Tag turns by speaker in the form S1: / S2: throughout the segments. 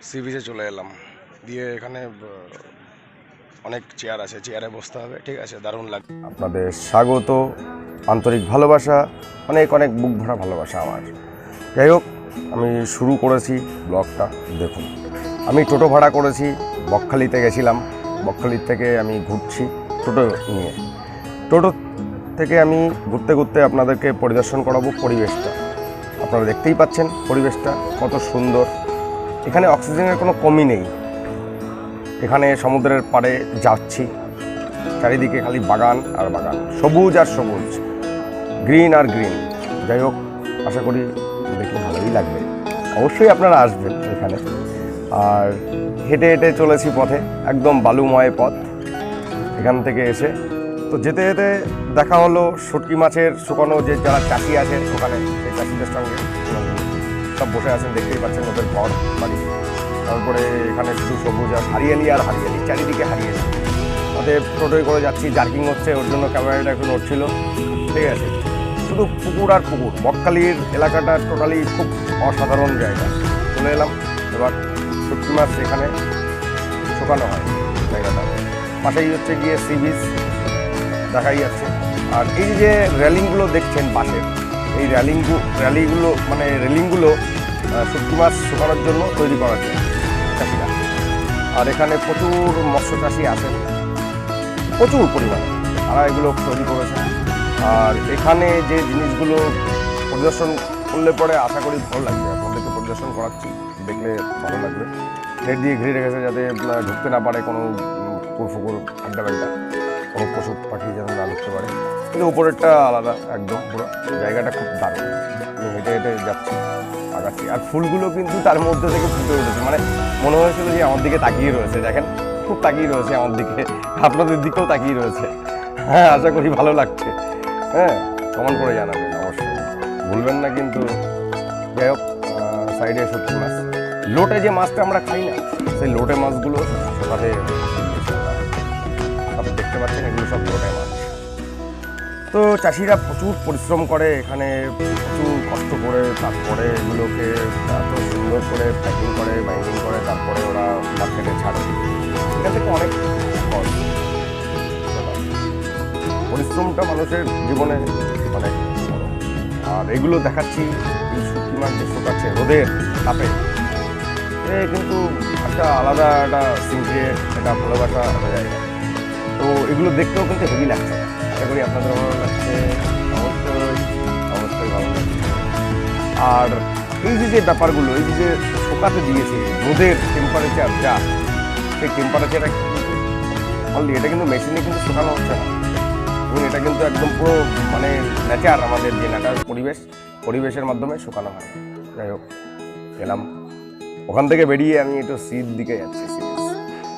S1: C বিচে চলে এলাম, দিয়ে এখানে অনেক চেয়ার আছে, চেয়ারে বসতে হবে, ঠিক আছে, দারুণ লাগে। আপনাদের স্বাগত, আন্তরিক ভালোবাসা, অনেক অনেক বুক ভরা ভালোবাসা আমার। যাই হোক, আমি শুরু করেছি ব্লগটা। দেখুন, আমি টোটো ভাড়া করেছি, বকখালিতে গেছিলাম। বকখালির থেকে আমি ঘুরছি টোটো নিয়ে। টোটো থেকে আমি ঘুরতে ঘুরতে আপনাদেরকে পরিদর্শন করাবো পরিবেশটা। আপনারা দেখতেই পাচ্ছেন পরিবেশটা কত সুন্দর। এখানে অক্সিজেনের কোনো কমি নেই। এখানে সমুদ্রের পাড়ে যাচ্ছি, চারিদিকে খালি বাগান আর বাগান, সবুজ আর সবুজ, গ্রিন আর গ্রিন। যাই হোক, আশা করি দেখলে ভালোই লাগবে। অবশ্যই আপনারা আসবেন এখানে। আর হেঁটে হেঁটে চলেছি পথে, একদম বালুময় পথ। এখান থেকে এসে তো যেতে যেতে দেখা হলো শুটকি মাছের শুকানো যে যারা চাষি আছে ওখানে, সেই চাষিদের সঙ্গে সব বসে আছেন, দেখতেই পাচ্ছেন ওদের ঘর বাড়ি। তারপরে এখানে শুধু সবুজ আর হারিয়ালি আর হারিয়ালি, চারিদিকে হারিয়ালি। ওদের টোটোয় করে যাচ্ছি, জার্কিং হচ্ছে, ওর জন্য ক্যামেরাটা একটু নড়ছিল, ঠিক আছে। শুধু পুকুর আর পুকুর। বকখালির এলাকাটা টোটালি খুব অসাধারণ জায়গা। চলে এলাম এবার শুটকি মাছ এখানে শুকানো হয় জায়গাটা। পাশেই হচ্ছে গিয়ে সি বিচ দেখাই যাচ্ছে। আর এই যে রেলিংগুলো দেখছেন বাসের, এই রেলিংগুলো শুটকি মাছ শুকানোর জন্য তৈরি করা যায় চাষিরা। আর এখানে প্রচুর মৎস্য চাষি আছেন, প্রচুর পরিমাণে তারা এগুলো তৈরি করেছেন। আর এখানে যে জিনিসগুলো পরিদর্শন করলে পরে আশা করি ভালো লাগবে। আপনাদেরকে পরিদর্শন করাচ্ছি, দেখলে ভালো লাগবে। নেট দিয়ে ঘিরে রেখেছে যাতে ঢুকতে না পারে কোনো পুকুর আড্ডা ব্যাড্ডা, কোনো পশু পাখি যেন না ঢুকতে পারে। কিন্তু উপরেরটা আলাদা একদম, পুরো জায়গাটা খুব দারুণ। আমি হেঁটে হেঁটে যাচ্ছি, আগাচ্ছি। আর ফুলগুলো কিন্তু তার মধ্যে থেকে ফুটে উঠেছে, মানে মনে হয়েছিল যে আমার দিকে তাকিয়ে রয়েছে। দেখেন, খুব তাকিয়ে রয়েছে আমার দিকে, আপনাদের দিকেও তাকিয়ে রয়েছে। হ্যাঁ, আশা করি ভালো লাগছে। হ্যাঁ, কমেন্ট করে জানাবেন অবশ্যই, ভুলবেন না কিন্তু। যাই হোক, সাইডে শুটকি মাছ, লোটে যে মাছটা আমরা খাই না, সেই লোটে মাছগুলো সাথে সব দেখতে পাচ্ছেন, এগুলো সব লোটে মাছ। তো চাষিরা প্রচুর পরিশ্রম করে এখানে, প্রচুর কষ্ট করে, তারপরে এগুলোকে এত সুন্দর করে প্যাকিং করে, বাইন্ডিং করে, তারপরে ওরা মার্কেটে ছাড়ে। এখান থেকে অনেক খরচ। পরিশ্রমটা মানুষের জীবনে অনেক বড়। আর এগুলো দেখাচ্ছি, এই শুটকি মাছ যে শুকাচ্ছে রোদের তাপে, কিন্তু একটা আলাদা একটা সিনক্রিয়ে, একটা ভালোবাসা একটা জায়গা। তো এগুলো দেখতেও কিন্তু হেভি লাগছে। আশা করি আপনাদের ভালো লাগছে, অবশ্যই অবশ্যই ভালো লাগছে। আর এই যে ব্যাপারগুলো, এই যে শুকাতে দিয়েছে রোদের টেম্পারেচার যা, সেই টেম্পারেচারটা অলরেডি এটা কিন্তু মেশিনে কিন্তু শুকানো হচ্ছে না, এবং এটা কিন্তু একদম পুরো মানে নেচার, আমাদের যে নেচার পরিবেশের মাধ্যমে শুকানো হয়। যাই হোক, এলাম। ওখান থেকে বেরিয়ে আমি একটু সির দিকে যাচ্ছি,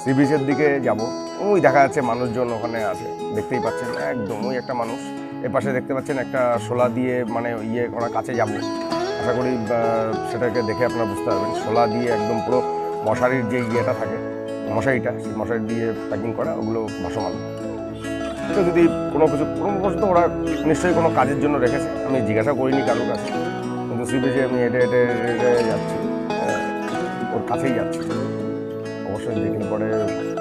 S1: সি বিচের দিকে যাব। ওই দেখা যাচ্ছে মানুষজন ওখানে আছে, দেখতেই পাচ্ছেন, একদম ওই একটা মানুষ। এ পাশে দেখতে পাচ্ছেন একটা শোলা দিয়ে, মানে ইয়ে করা, কাছে যাব। আশা করি সেটাকে দেখে আপনারা বুঝতে পারবেন। শোলা দিয়ে একদম পুরো মশারির যে ইয়েটা থাকে, মশারিটা, সেই মশারি দিয়ে প্যাকিং করা, ওগুলো ভাসমান। তো যদি কোনো বস্তু ওরা নিশ্চয়ই কোনো কাজের জন্য রেখেছে, আমি জিজ্ঞাসা করিনি কারোর কাছে। কিন্তু সি বিচে আমি হেঁটে হেঁটে হেঁটে যাচ্ছি, ওর কাছেই যাচ্ছি। অবশ্যই দেখলে পরে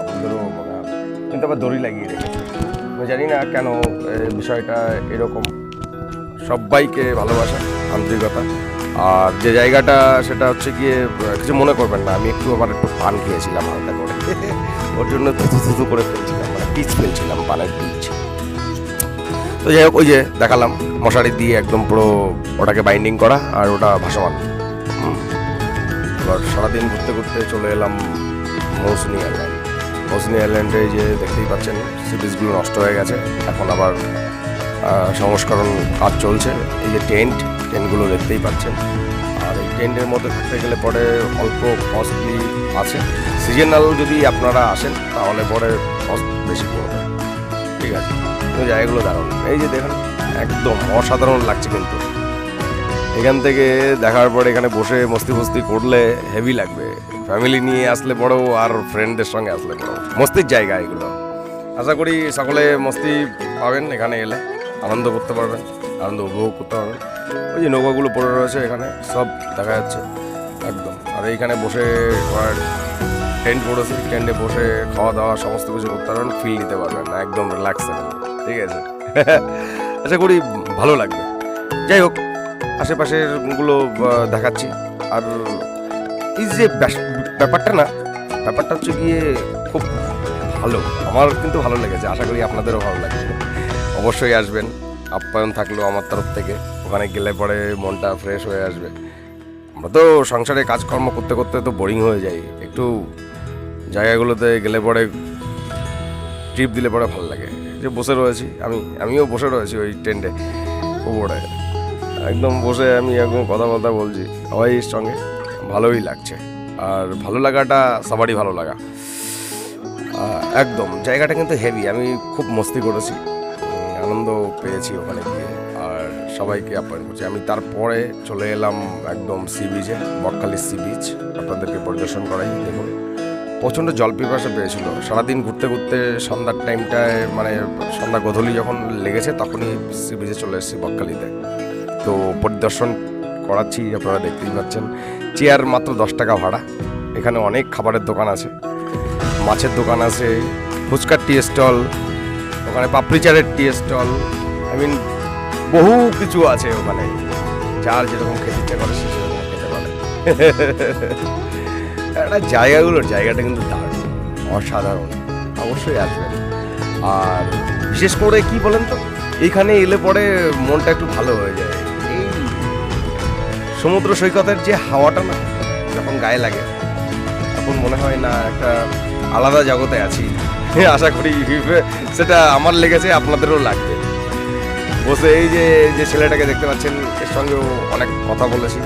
S1: আপনাদেরও মনে হবে। কিন্তু আবার দড়ি লাগিয়ে রেখেছে, আমি জানি না কেন বিষয়টা এরকম। সবাইকে ভালোবাসা, আন্তরিকতা। আর যে জায়গাটা সেটা হচ্ছে গিয়ে, কিছু মনে করবেন না, আমি একটু পান খেয়েছিলাম হালকা করে, ওর জন্য থুতু করে ফেলছিলাম, মানে পিচ ফেলছিলাম, পানের পিচ। তো যাই হোক, ওই যে দেখালাম মশারি দিয়ে একদম পুরো ওটাকে বাইন্ডিং করা, আর ওটা ভাসমান। এবার সারাদিন ঘুরতে ঘুরতে চলে এলাম মৌসুনি আইল্যান্ড। মৌসুনি আইল্যান্ডে যে দেখতেই পাচ্ছেন সি বিচগুলো নষ্ট হয়ে গেছে, এখন আবার সংস্করণ কাজ চলছে। এই যে টেন্টগুলো দেখতেই পাচ্ছেন। আর এই টেন্টের মধ্যে থাকতে গেলে পরে অল্প কস্টলি আছে। সিজনাল যদি আপনারা আসেন তাহলে পরে কস্ট বেশি পড়বে, ঠিক আছে। কিন্তু জায়গাগুলো দারুণ, এই যে দেখেন, একদম অসাধারণ লাগছে। কিন্তু এখান থেকে দেখার পরে এখানে বসে মস্তি করলে হেভি লাগবে। ফ্যামিলি নিয়ে আসলে বড়, আর ফ্রেন্ডদের সঙ্গে আসলে বড়, মস্তির জায়গা এগুলো। আশা করি সকলে মস্তি পাবেন, এখানে এলে আনন্দ করতে পারবেন, আনন্দ উপভোগ করতে পারবেন। ওই যে নৌকাগুলো পড়ে রয়েছে এখানে, সব দেখা যাচ্ছে একদম। আর আর এইখানে বসে টেন্ট করেছি, টেন্টে বসে খাওয়া দাওয়া সমস্ত কিছু করতে পারবেন, ফিল নিতে পারবেন না, একদম রিল্যাক্স থাকবেন, ঠিক আছে। আশা করি ভালো লাগবে। যাই হোক, আশেপাশের গুলো দেখাচ্ছি। আর এই যে ব্যাপারটা না, ব্যাপারটা হচ্ছে গিয়ে খুব ভালো, আমার কিন্তু ভালো লেগেছে, আশা করি আপনাদেরও ভালো লাগবে। অবশ্যই আসবেন, আপ্যায়ন থাকলো আমার তরফ থেকে। ওখানে গেলে পরে মনটা ফ্রেশ হয়ে আসবে। আমরা তো সংসারে কাজকর্ম করতে করতে তো বোরিং হয়ে যাই, একটু জায়গাগুলোতে গেলে পরে ট্রিপ দিলে পরে ভালো লাগে। যে বসে রয়েছি আমিও বসে রয়েছি ওই টেন্টে উপরে, একদম বসে আমি একদম কথা বলছি সবাই সঙ্গে, ভালোই লাগছে। আর ভালো লাগাটা সবারই ভালো লাগা, একদম জায়গাটা কিন্তু হেভি। আমি খুব মস্তি করেছি, আনন্দ পেয়েছি ওখানে গিয়ে, আর সবাইকে আপ্যায়ন করছি। আমি তারপরে চলে এলাম একদম সি বিচে, বকখালি সি বিচ, আপনাদেরকে পরিদর্শন করাই। দেখুন, প্রচণ্ড জল পিপাসা পেয়েছিল সারাদিন ঘুরতে ঘুরতে। সন্ধ্যার টাইমটায় মানে সন্ধ্যা গধূলি যখন লেগেছে তখনই সি বিচে চলে এসেছি বকখালিতে। তো পরিদর্শন করাচ্ছি, আপনারা দেখতেই পাচ্ছেন। চেয়ার মাত্র 10 টাকা ভাড়া। এখানে অনেক খাবারের দোকান আছে, মাছের দোকান আছে, ফুচকার টি স্টল, ওখানে পাপড়ি চাটের টি স্টল, বহু কিছু আছে ওখানে। যার যেরকম খেতে ইচ্ছা করে সে সেরকম খেতে পারে। জায়গাটা কিন্তু দারুণ, অসাধারণ, অবশ্যই আসবেন। আর বিশেষ করে কি বলেন তো, এইখানে এলে পরে মনটা একটু ভালো হয়ে যায়। এই সমুদ্র সৈকতের যে হাওয়াটা না যখন গায়ে লাগে, তখন মনে হয় না একটা আলাদা জগতে আছি। আশা করি সেটা আমার লেগেছে, আপনাদেরও লাগবে। বসে এই যে ছেলেটাকে দেখতে পাচ্ছেন, এর সঙ্গেও অনেক কথা বলেছি।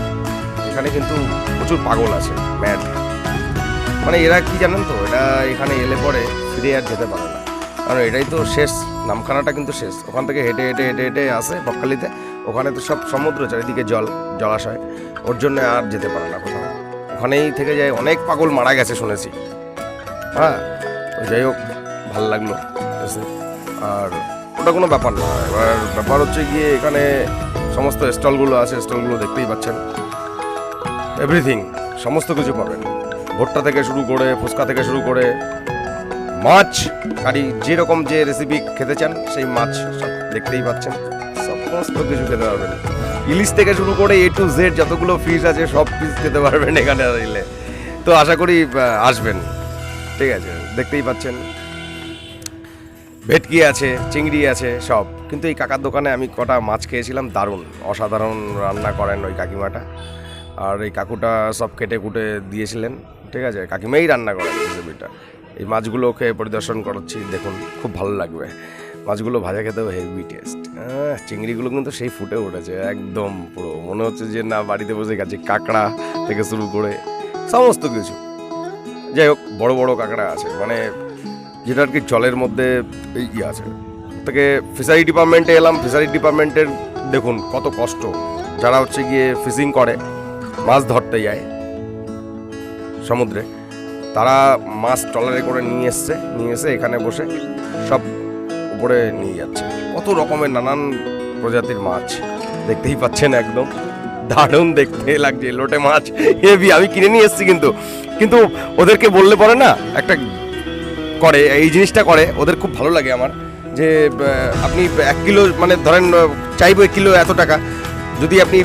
S1: এখানে কিন্তু প্রচুর পাগল আছে, ম্যাড। মানে এরা কি জানেন তো, এটা এখানে এলে পরে ফিরে আর যেতে পারে না, কারণ এটাই তো শেষ, নামখানাটা কিন্তু শেষ। ওখান থেকে হেঁটে হেঁটে হেঁটে হেঁটে আসে বকখালিতে, ওখানে তো সব সমুদ্র, চারিদিকে জলাশয়, ওর জন্য আর যেতে পারে না কোথাও, ওখানেই থেকে যায়। অনেক পাগল মারা গেছে শুনেছি। হ্যাঁ, তো যাই হোক, ভালো লাগলো এসে। আর ওটা কোনো ব্যাপার না, এবার ব্যাপার হচ্ছে গিয়ে এখানে সমস্ত স্টলগুলো আছে, স্টলগুলো দেখতেই পাচ্ছেন। এভরিথিং, সমস্ত কিছু পাবেন, ভুট্টা থেকে শুরু করে, ফুচকা থেকে শুরু করে, মাছ কারি, যেরকম যে রেসিপি খেতে চান সেই মাছ সব দেখতেই পাচ্ছেন, সমস্ত কিছু খেতে পারবেন। ইলিশ থেকে শুরু করে A to Z যতগুলো ফিশ আছে সব ফিশ খেতে পারবেন এখানে এলে। তো আশা করি আসবেন, ঠিক আছে। দেখতেই পাচ্ছেন ভেটকি আছে, চিংড়ি আছে সব। কিন্তু এই কাকার দোকানে আমি কটা মাছ খেয়েছিলাম, দারুণ, অসাধারণ রান্না করেন ওই কাকিমাটা। আর এই কাকুটা সব কেটে কুটে দিয়েছিলেন, ঠিক আছে, কাকিমাই রান্না করেন রেসিপিটা। এই মাছগুলো খেয়ে পরিদর্শন করাচ্ছি, দেখুন, খুব ভালো লাগবে। মাছগুলো ভাজা খেতেও হেভি টেস্ট। চিংড়িগুলো কিন্তু সেই ফুটে উঠেছে একদম, পুরো মনে হচ্ছে যে না বাড়িতে বসে গেছে। কাঁকড়া থেকে শুরু করে সমস্ত কিছু, যাই হোক, বড় বড় কাঁকড়া আছে, মানে যেটা আর কি জলের মধ্যে এই আছে। থেকে ফিশারি ডিপার্টমেন্টে এলাম, ফিশারি ডিপার্টমেন্টের দেখুন কত কষ্ট। যারা হচ্ছে গিয়ে ফিশিং করে, মাছ ধরতে যায় সমুদ্রে, তারা মাছ ট্রলারে করে নিয়ে এসে এখানে বসে সব উপরে নিয়ে যাচ্ছে। কত রকমের নানান প্রজাতির মাছ দেখতেই পাচ্ছেন, একদম দারুণ দেখতে লাগছে। লোটে মাছ হেভি, আমি কিনে নিয়ে এসেছি, কিন্তু ওদেরকে বললে পরে না একটা করে, এই জিনিসটা করে ওদের খুব ভালো লাগে আমার, যে আপনি 1 কিলো মানে ধরেন চাইবো 1 কিলো এত টাকা, যদি আপনি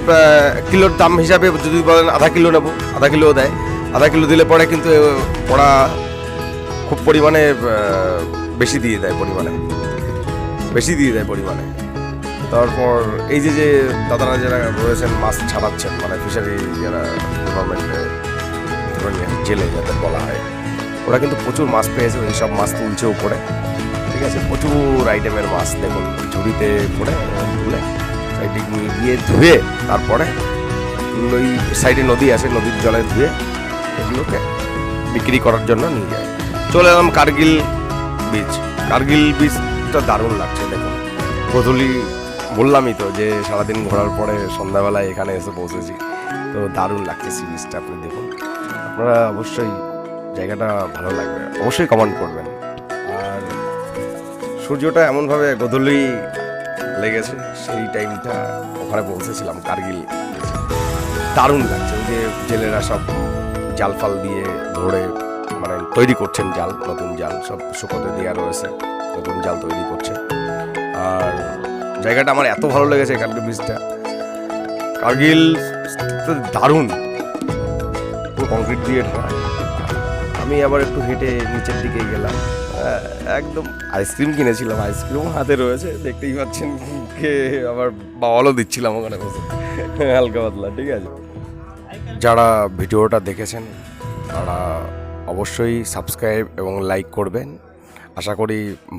S1: কিলোর দাম হিসাবে যদি বলেন আধা কিলো নেবো, আধা কিলোও দেয়। আধা কিলো দিলে পরে কিন্তু ওরা খুব পরিমাণে বেশি দিয়ে দেয় পরিমাণে। তারপর এই যে দাদারা যারা রয়েছেন মাছ ছাড়াচ্ছেন, মানে ফিশারি যারা ডিপার্টমেন্টে জেলে যাদের বলা হয়, ওরা কিন্তু প্রচুর মাছ পেয়েছে, ওই সব মাছ তুলছে উপরে, ঠিক আছে। প্রচুর আইটেমের মাছ দেখুন, ঝুড়িতে করে তুলে সাইডে গিয়ে ধুয়ে, তারপরে ওই সাইডে নদী আছে, নদীর জলে ধুয়ে এগুলোকে বিক্রি করার জন্য নিয়ে যায়। চলে এলাম কার্গিল বিচটা, দারুণ লাগছে দেখুন। গধূলি বললামই তো যে সারাদিন ঘোরার পরে সন্ধ্যাবেলায় এখানে এসে পৌঁছেছি, তো দারুণ লাগছে সি বিচটা। আপনি দেখুন, আপনারা অবশ্যই জায়গাটা ভালো লাগবে, অবশ্যই কমেন্ট করবেন। আর সূর্যটা এমনভাবে গধূলি লেগেছে, সেই টাইমটা ওখানে পৌঁছেছিলাম কার্গিল, দারুণ লাগছে। ওই যে জেলেরা সব জাল ফাল দিয়ে ধরে মানে তৈরি করছেন জাল, নতুন জাল সব শুকোতে দেওয়া রয়েছে, নতুন জাল তৈরি করছে। আর জায়গাটা আমার এত ভালো লেগেছে কার্গিল ব্রিজটা, কার্গিল দারুণ, পুরো কংক্রিট দিয়ে ঢাকা। আমি আবার একটু হেঁটে নিচের দিকে গেলাম, একদম আইসক্রিম কিনেছিলাম, আইসক্রিম হাতে রয়েছে দেখতেই পাচ্ছেন, কে আবার বাওয়ালও দিচ্ছিলাম ওখানে বসে হালকা পাতলা। ঠিক আছে, যারা ভিডিওটা দেখেছেন তারা অবশ্যই সাবস্ক্রাইব এবং লাইক করবেন, আশা করি